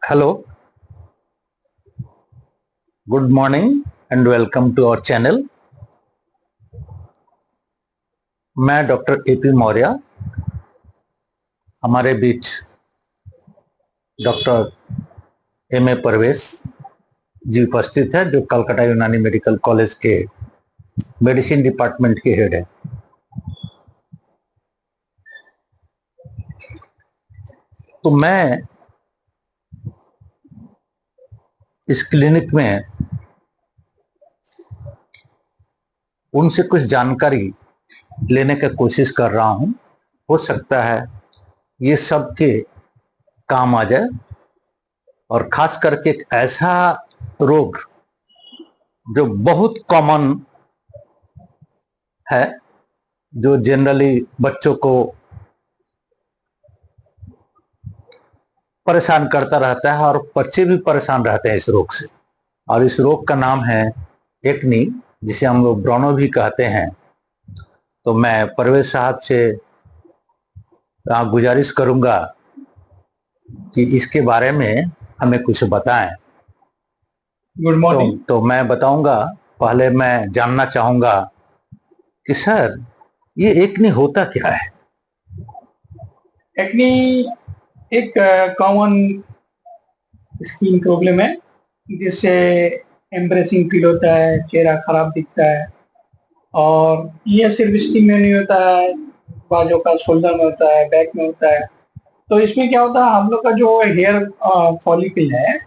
Hello, good morning and welcome to our channel. मैं doctor AP Maurya. हमारे बीच doctor M A परवेश जी उपस्थित है, जो कलकत्ता यूनानी मेडिकल कॉलेज के मेडिसिन डिपार्टमेंट के हेड है। तो मैं इस क्लिनिक में उनसे कुछ जानकारी लेने की कोशिश कर रहा हूं। हो सकता है ये सबके काम आ जाए, और खास करके एक ऐसा रोग जो बहुत कॉमन है, जो जनरली बच्चों को परेशान करता रहता है और बच्चे भी परेशान रहते हैं इस रोग से। और इस रोग का नाम है एक्नी, जिसे हम लोग ब्रोनो भी कहते हैं। तो मैं परवेश साहब से गुजारिश करूंगा कि इसके बारे में हमें कुछ बताएं। Good morning. तो मैं बताऊंगा। पहले मैं जानना चाहूंगा कि सर, ये एक्नी होता क्या है? एक्नी एक कॉमन स्किन प्रॉब्लम है जिससे एम्ब्रेसिंग फील होता है, चेहरा खराब दिखता है। और ये सिर्फ स्किन में नहीं होता है, बाजू का शोल्डर में होता है, बैक में होता है। तो इसमें क्या होता है, हम लोग का जो हेयर फॉलिकल है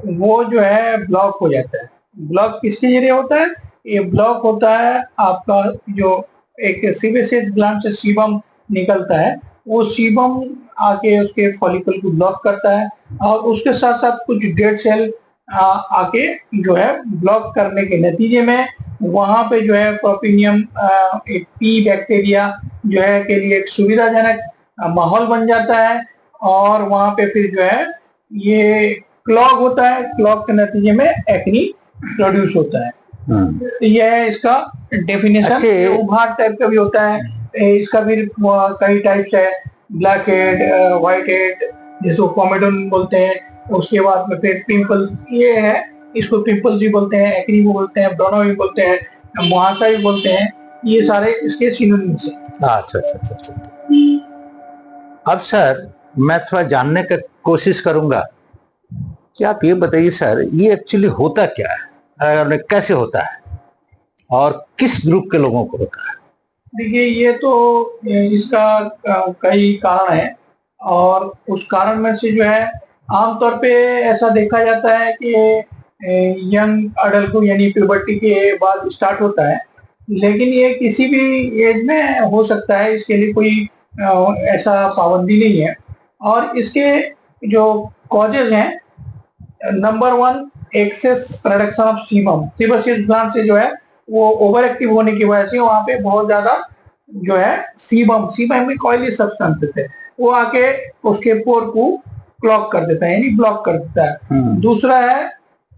वो जो है ब्लॉक हो जाता है। ब्लॉक किसके जरिए होता है? ये ब्लॉक होता है आपका जो एक सीबेसियस ग्लैंड से सीबम निकलता है, वो सीबम आके उसके फॉलिकल को ब्लॉक करता है। और उसके साथ साथ कुछ डेड सेल आके जो है ब्लॉक करने के नतीजे में वहां पे जो है प्रोपिनियम एक पी बैक्टीरिया जो है के लिए एक सुविधाजनक माहौल बन जाता है। और वहां पे फिर जो है ये क्लॉग होता है, क्लॉग के नतीजे में एक्नी प्रोड्यूस होता है। तो यह है इसका डेफिनेशन। उभार टाइप का भी होता है, इसका भी कई टाइप्स है, ब्लैक हेड, व्हाइट हेड, जिसको कॉमेडोन बोलते हैं। उसके बाद में फिर पिंपल, ये है, इसको पिंपल भी बोलते हैं, एक्नी भी बोलते हैं, ब्रोनो भी बोलते हैं, मुहासा भी बोलते हैं। ये सारे इसके सिनोनिम्स हैं। अच्छा अच्छा अच्छा अच्छा। अब सर, मैं थोड़ा जानने की कोशिश करूंगा कि आप ये बताइए सर, ये एक्चुअली होता क्या है और कैसे होता है और किस ग्रुप के लोगों को होता है? देखिए, ये तो इसका कई कारण है, और उस कारण में से जो है आमतौर पे ऐसा देखा जाता है कि यंग अडल्ट को यानी प्यूबर्टी के बाद स्टार्ट होता है। लेकिन ये किसी भी एज में हो सकता है, इसके लिए कोई ऐसा पाबंदी नहीं है। और इसके जो कॉजेज हैं, number one, excess production of sebum. Sebaceous gland से जो है वो ओवर एक्टिव होने की वजह से वहां पे बहुत ज्यादा जो है सीबम, सीबम में ऑयली सब्सटेंसेस है, वो आके उसके पोर को क्लॉग कर देता है, यानी ब्लॉक कर देता है। दूसरा है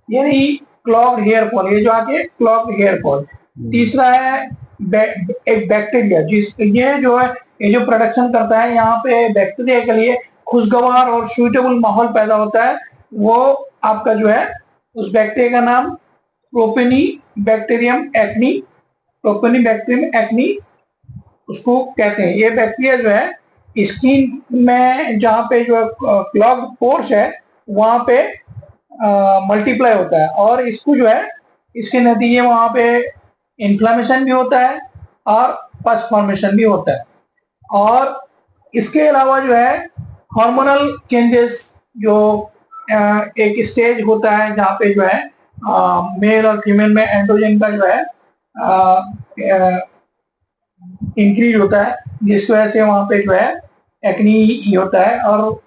यानी क्लॉग हेयर फॉल, ये जो आके क्लॉग हेयर फॉल। तीसरा है एक बैक्टीरिया, जिस ये जो है ये जो प्रोडक्शन करता है, यहाँ पे बैक्टीरिया के लिए खुशगवार और सुइटेबल माहौल पैदा होता है। वो आपका जो है उस बैक्टीरिया का नाम प्रोपेनी बैक्टीरियम एक्नी, प्रोपेनी बैक्टीरियम एक्नी उसको कहते हैं। ये बैक्टीरिया जो है स्किन में जहाँ पे जो क्लॉग पोर्स है वहां पे मल्टीप्लाई होता है, और इसको जो है इसके नतीजे वहां पे इन्फ्लामेशन भी होता है और पस फॉर्मेशन भी होता है। और इसके अलावा जो है हार्मोनल चेंजेस, जो एक स्टेज होता है जहाँ पे जो है मेल और फीमेल में एंड्रोजन का जो है इंक्रीज होता है, जिस वजह से वहां पे जो है एक्नी होता है। और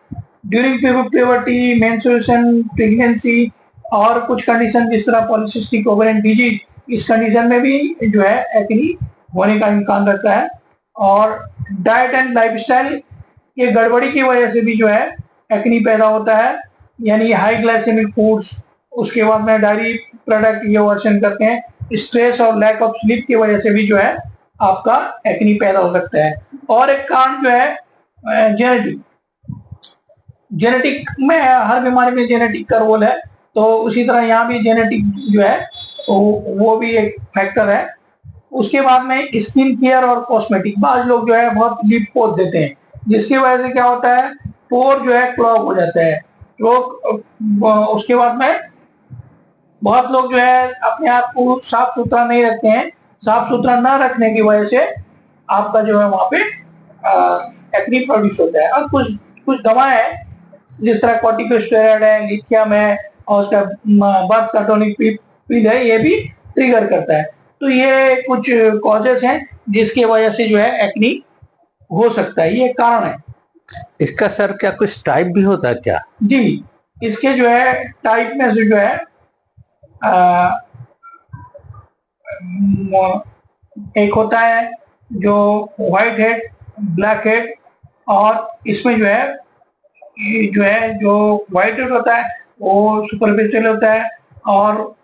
ड्यूरिंग प्यूबर्टी, मेंस्ट्रुएशन, प्रेगनेंसी और कुछ कंडीशन जिस तरह पॉलिसिस्टिक ओवेरियन डिजीज, इस कंडीशन में भी जो है एक्नी होने का इम्कान रहता है। और डाइट एंड लाइफस्टाइल के गड़बड़ी की वजह से भी जो है एक्नी पैदा होता है, यानी हाई ग्लाइसेमिक फूड्स, उसके बाद में डायरी प्रोडक्ट ये वर्षन करते हैं, स्ट्रेस और लैक ऑफ स्लीप की वजह से भी जो है आपका एक्नी पैदा हो सकता है। और एक कारण जो है जेनेटिक, जेनेटिक में हर बीमारी में जेनेटिक का रोल है, तो उसी तरह यहाँ भी जेनेटिक जो है वो भी एक फैक्टर है। उसके बाद में स्किन केयर और कॉस्मेटिक, बाद लोग जो है बहुत लिप पोत देते हैं, जिसकी वजह से क्या होता है, पोर जो है क्लॉग हो जाता है। लोग उसके बाद में बहुत लोग जो है अपने आप को साफ सुथरा नहीं रखते हैं, साफ सुथरा न रखने की वजह से आपका जो है वहां पे एक्ने प्रोड्यूस होता है। और कुछ कुछ दवाएं हैं जिस तरह कॉर्टिकोस्टेरॉइड है, लिथियम है, और उसका बर्थ कंट्रोलिंग पिल है, ये भी ट्रिगर करता है। तो ये कुछ कॉजेस हैं जिसकी वजह से जो है एक्ने हो सकता है, ये कारण है। इसका सर क्या कुछ टाइप भी होता है क्या? जी, इसके जो है टाइप में से जो है एक होता है जो व्हाइट हेड, ब्लैक हेड, और इसमें जो है जो व्हाइट हेड होता है वो सुपरफिशियल होता है, और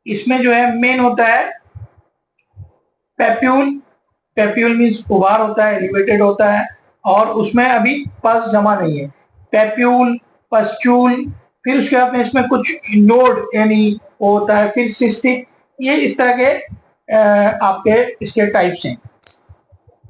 इसमें जो है मेन होता है पेप्यूल। पेप्यूल मीन्स उभार होता है, एलिवेटेड होता है, और उसमें अभी पस जमा नहीं है। पेप्यूल, पस्चूल, फिर उसके बाद में इसमें कुछ नोड यानी वो होता है, फिर सिस्टिक, ये इस तरह के आपके इसके टाइप्स हैं।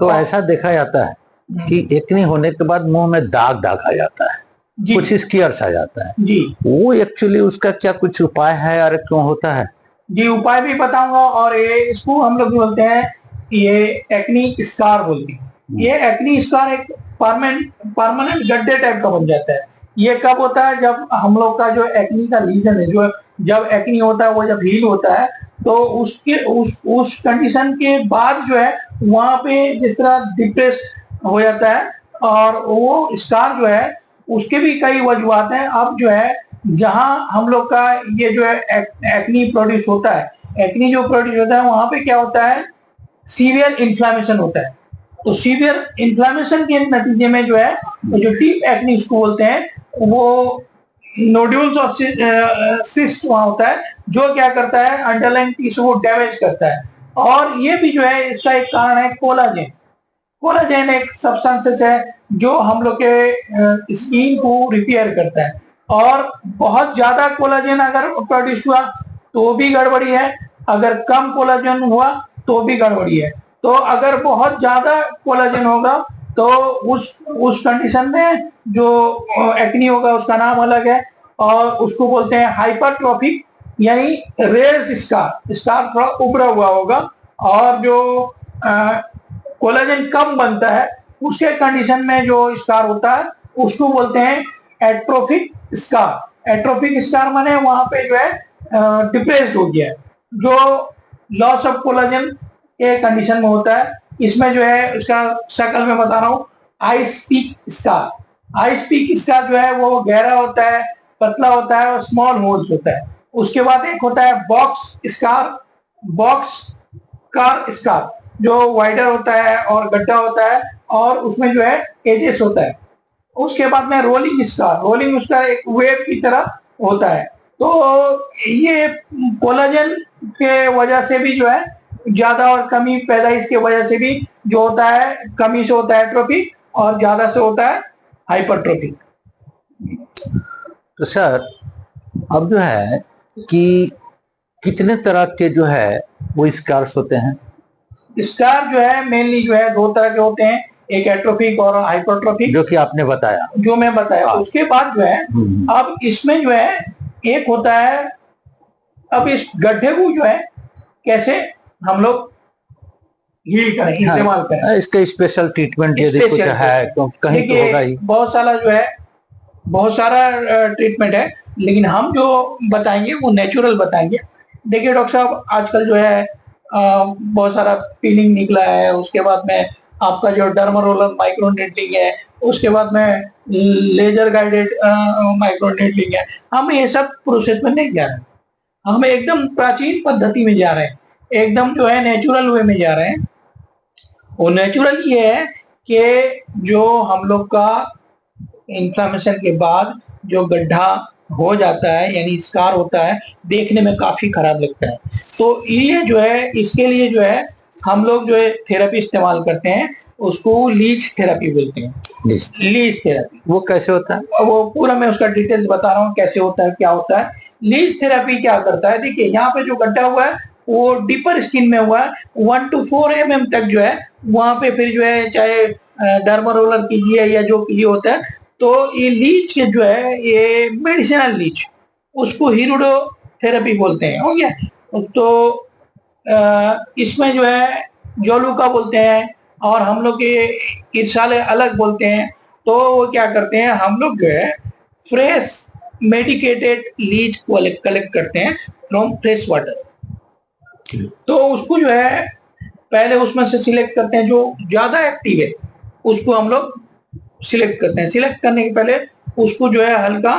तो ऐसा देखा जाता है कि एक्ने होने के बाद मुंह में दाग दाग आ जाता है, कुछ स्कियर्स आ जाता है जी। वो एक्चुअली उसका क्या कुछ उपाय है और क्यों होता है? जी, उपाय भी बताऊंगा, और ये इसको हम लोग बोलते हैं, ये एक्नी स्कार बोलते हैं। ये एक्नी स्कार एक परमानेंट गड्ढे टाइप का बन जाता है। ये कब होता है, जब हम लोग का जो एक्नी का लीजन है, जो जब एक्नी होता है वो जब हील होता है, तो उसके उस कंडीशन के बाद जो है वहां पे जिस तरह डिप्रेस हो जाता है, और वो स्कार जो है उसके भी कई वजूहत हैं। अब जो है जहां हम लोग का ये जो है एक्नी प्रोड्यूस होता है, एक्नी जो प्रोड्यूस होता है वहां पे क्या होता है, सीवियर इन्फ्लामेशन होता है। तो सीवियर इन्फ्लामेशन के नतीजे में जो है जो डीप एक्नी उसको बोलते हैं, वो नोड्यूल्स और सिस्ट वहां होता है, जो क्या करता है अंडरलाइन टिश्यू को डैमेज करता है। और ये भी जो है इसका एक कारण है कोलाजेन। कोलाजेन एक सब्सटेंसेस है जो हम लोग के स्किन को रिपेयर करता है, और बहुत ज्यादा कोलाजेन अगर प्रोड्यूस हुआ तो भी गड़बड़ी है, अगर कम कोलाजेन हुआ तो भी गड़बड़ी है। तो अगर बहुत ज्यादा कोलाजेन होगा तो उस कंडीशन में जो एक्नी होगा उसका नाम अलग है, और उसको बोलते हैं हाइपरट्रॉफिक, यानी रेज्ड स्कार, स्कार थोड़ा उभरा हुआ होगा। और जो कोलाजन कम बनता है उसके कंडीशन में जो स्कार होता है उसको बोलते हैं एट्रोफिक स्कार। एट्रोफिक स्कार माने वहां पे जो है डिप्रेस्ड हो गया है, जो लॉस ऑफ कोलाजन के कंडीशन में होता है। इसमें जो है उसका शक्ल में बता रहा हूँ, ice peak scar. Ice peak scar जो है वो गहरा होता है, पतला होता है, और स्मॉल होल्स होता है। उसके बाद एक होता है box scar. Box car scar जो वाइडर होता है और गड्ढा होता है, और उसमें जो है एजेस होता है। उसके बाद में रोलिंग स्कार। रोलिंग स्कार एक वेव की तरह होता है। तो ये कोलाजन के वजह से भी जो है ज्यादा और कमी, पैदाइश की वजह से भी जो होता है, कमी से होता है एट्रोफिक, और ज्यादा से होता है हाइपरट्रोफिक। तो सर अब जो है कि कितने तरह के जो है वो स्कार्स होते हैं? स्कार जो है मेनली जो है दो तरह के होते हैं, एक एट्रोफिक और हाइपरट्रोफिक, जो कि आपने बताया, जो मैं बताया। उसके बाद जो है अब इसमें जो है एक होता है, अब इस गड्ढे को जो है कैसे हम लोग हील करें, इस्तेमाल करें, इसका स्पेशल ट्रीटमेंट यदि कुछ है तो कहीं तो होगा ही। बहुत सारा जो है, बहुत सारा ट्रीटमेंट है, लेकिन हम जो बताएंगे वो नेचुरल बताएंगे। देखिए डॉक्टर साहब, आजकल जो है बहुत सारा पीलिंग निकला है, उसके बाद में आपका जो डर्मारोलर माइक्रोनेडलिंग है, उसके बाद में लेजर गाइडेड माइक्रोनेडलिंग है। हम ये सब प्रोसेस में नहीं जा रहे हैं, हम एकदम प्राचीन पद्धति में जा रहे हैं, एकदम जो है नेचुरल वे में जा रहे हैं। वो नेचुरल ये है कि जो हम लोग का इन्फ्लामेशन के बाद जो गड्ढा हो जाता है यानी स्कार होता है, देखने में काफी खराब लगता है। तो ये जो है इसके लिए जो है हम लोग जो है थेरेपी इस्तेमाल करते हैं, उसको लीच थेरेपी बोलते हैं। लीच थेरेपी वो कैसे होता है? वो पूरा मैं उसका डिटेल्स बता रहा हूँ कैसे होता है, क्या होता है। लीच थेरेपी क्या करता है, देखिए यहाँ पे जो गड्ढा हुआ है वो डीपर स्किन में हुआ है, 1 to 4 mm तक जो है वहां पे फिर जो है चाहे डर्मा रोलर कीजिए या जो कीजिए होता है। तो ये लीच के जो है ये मेडिसिनल लीच, उसको हीरोडो थेरेपी बोलते हैं, हो गया। तो इसमें जो है जोलुका बोलते हैं और हम लोग के इरसाले अलग बोलते हैं। तो वो क्या करते हैं, हम लोग जो है फ्रेश मेडिकेटेड लीच कलेक्ट करते हैं फ्रॉम फ्रेश वाटर। तो उसको जो है पहले उसमें से सिलेक्ट करते हैं जो ज्यादा एक्टिव है, उसको हम लोग सिलेक्ट करते हैं। सिलेक्ट करने के पहले उसको जो है हल्का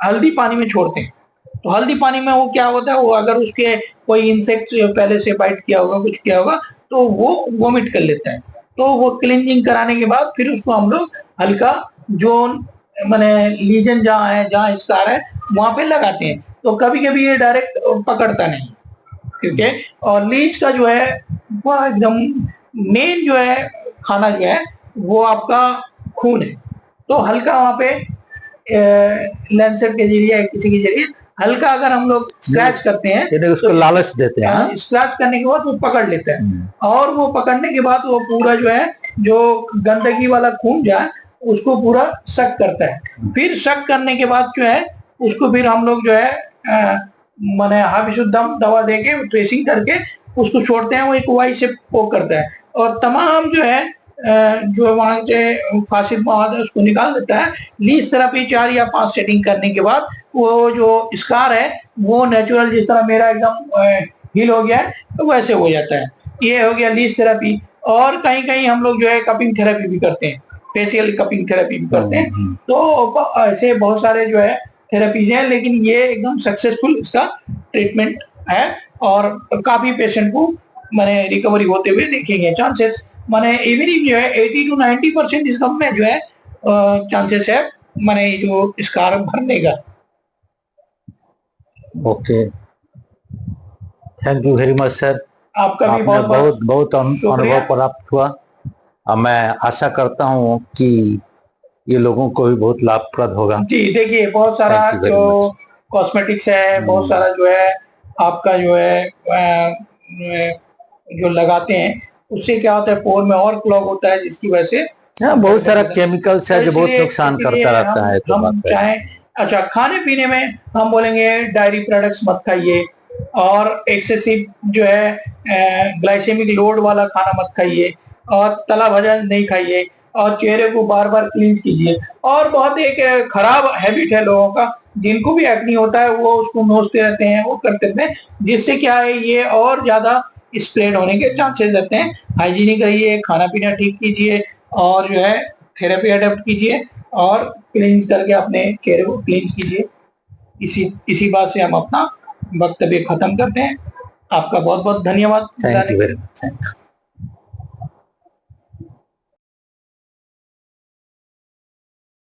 हल्दी पानी में छोड़ते हैं। तो हल्दी पानी में वो क्या होता है, वो अगर उसके कोई इंसेक्ट पहले से बाइट किया होगा, कुछ किया होगा, तो वो वोमिट कर लेता है। तो वो क्लींजिंग कराने के बाद फिर उसको हम लोग हल्का जोन माने लीजन जहाँ है, जहाँ स्कार है, वहां पे लगाते हैं। तो कभी कभी ये डायरेक्ट पकड़ता नहीं, ठीक है। और लीच का जो है वो एकदम मेन जो है खाना जो है वो आपका खून है। तो हल्का वहां पे लैंसेट के जरिए या किसी के जरिए हल्का अगर हम लोग स्क्रैच करते हैं यानी उसको लालच देते हैं। स्क्रैच करने के बाद वो पकड़ लेते हैं और वो पकड़ने के बाद वो पूरा जो है जो गंदगी वाला खून जो है उसको पूरा सक करता है। फिर सक करने के बाद जो है उसको फिर हम लोग जो है माने हाविशुद्धम दवा देके ट्रेसिंग करके उसको छोड़ते हैं, वो एक वाई से पोक करता है और तमाम जो है जो वहां के फासिद मवाद है उसको निकाल देता है। लीच थेरेपी 4 या 5 सेटिंग करने के बाद वो जो स्कार है वो नेचुरल जिस तरह मेरा एकदम हील हो गया है तो वैसे हो जाता है। ये हो गया लीच थेरेपी। और कहीं कहीं हम लोग जो है कपिंग थेरेपी भी करते हैं, फेशियल कपिंग थेरेपी भी करते हैं। तो ऐसे बहुत सारे जो है थेरेपीज हैं, लेकिन ये एकदम सक्सेसफुल इसका ट्रीटमेंट है और काफी पेशेंट को मैंने रिकवरी होते हुए देखेंगे। चांसेस माने इवनिंग जो है 80 to 90% इस में जो है चांसेस है माने जो स्कार भरने का। Okay, thank you very much sir. आपका भी आपने बहुत बहुत बहुत शुक्रिया। अनुभव प्राप्त हुआ और मैं आशा करता हूँ कि ये लोगों को भी बहुत लाभप्रद होगा। जी देखिए बहुत सारा Thank you very जो much. कॉस्मेटिक्स है, बहुत सारा जो है आपका जो है जो लगाते हैं उससे क्या होता है पोर में और क्लॉग होता है जिसकी वजह से हाँ, बहुत सारा केमिकल्स है जो बहुत नुकसान करता रहता है। तो हम चाहें अच्छा खाने पीने में हम बोलेंगे डायरी प्रोडक्ट्स मत खाइए और एक्सेसिव जो है ग्लाइसेमिक लोड वाला खाना मत खाइए और तला भजा नहीं खाइए और चेहरे को बार बार क्लीन कीजिए। और बहुत एक खराब हैबिट है लोगों का, जिनको भी एक्ने होता है वो उसको नोचते रहते हैं, वो करते रहते हैं, जिससे क्या है ये और ज्यादा स्प्रेड होने के चांसेस रहते हैं। हाइजीनिक रहिए, खाना पीना ठीक कीजिए और जो है थेरेपी अडेप्ट कीजिए और क्लीन करके अपने चेहरे को क्लीन कीजिए। इसी बात से हम अपना वक्तव्य खत्म करते हैं। आपका बहुत बहुत धन्यवाद। Thank you very much.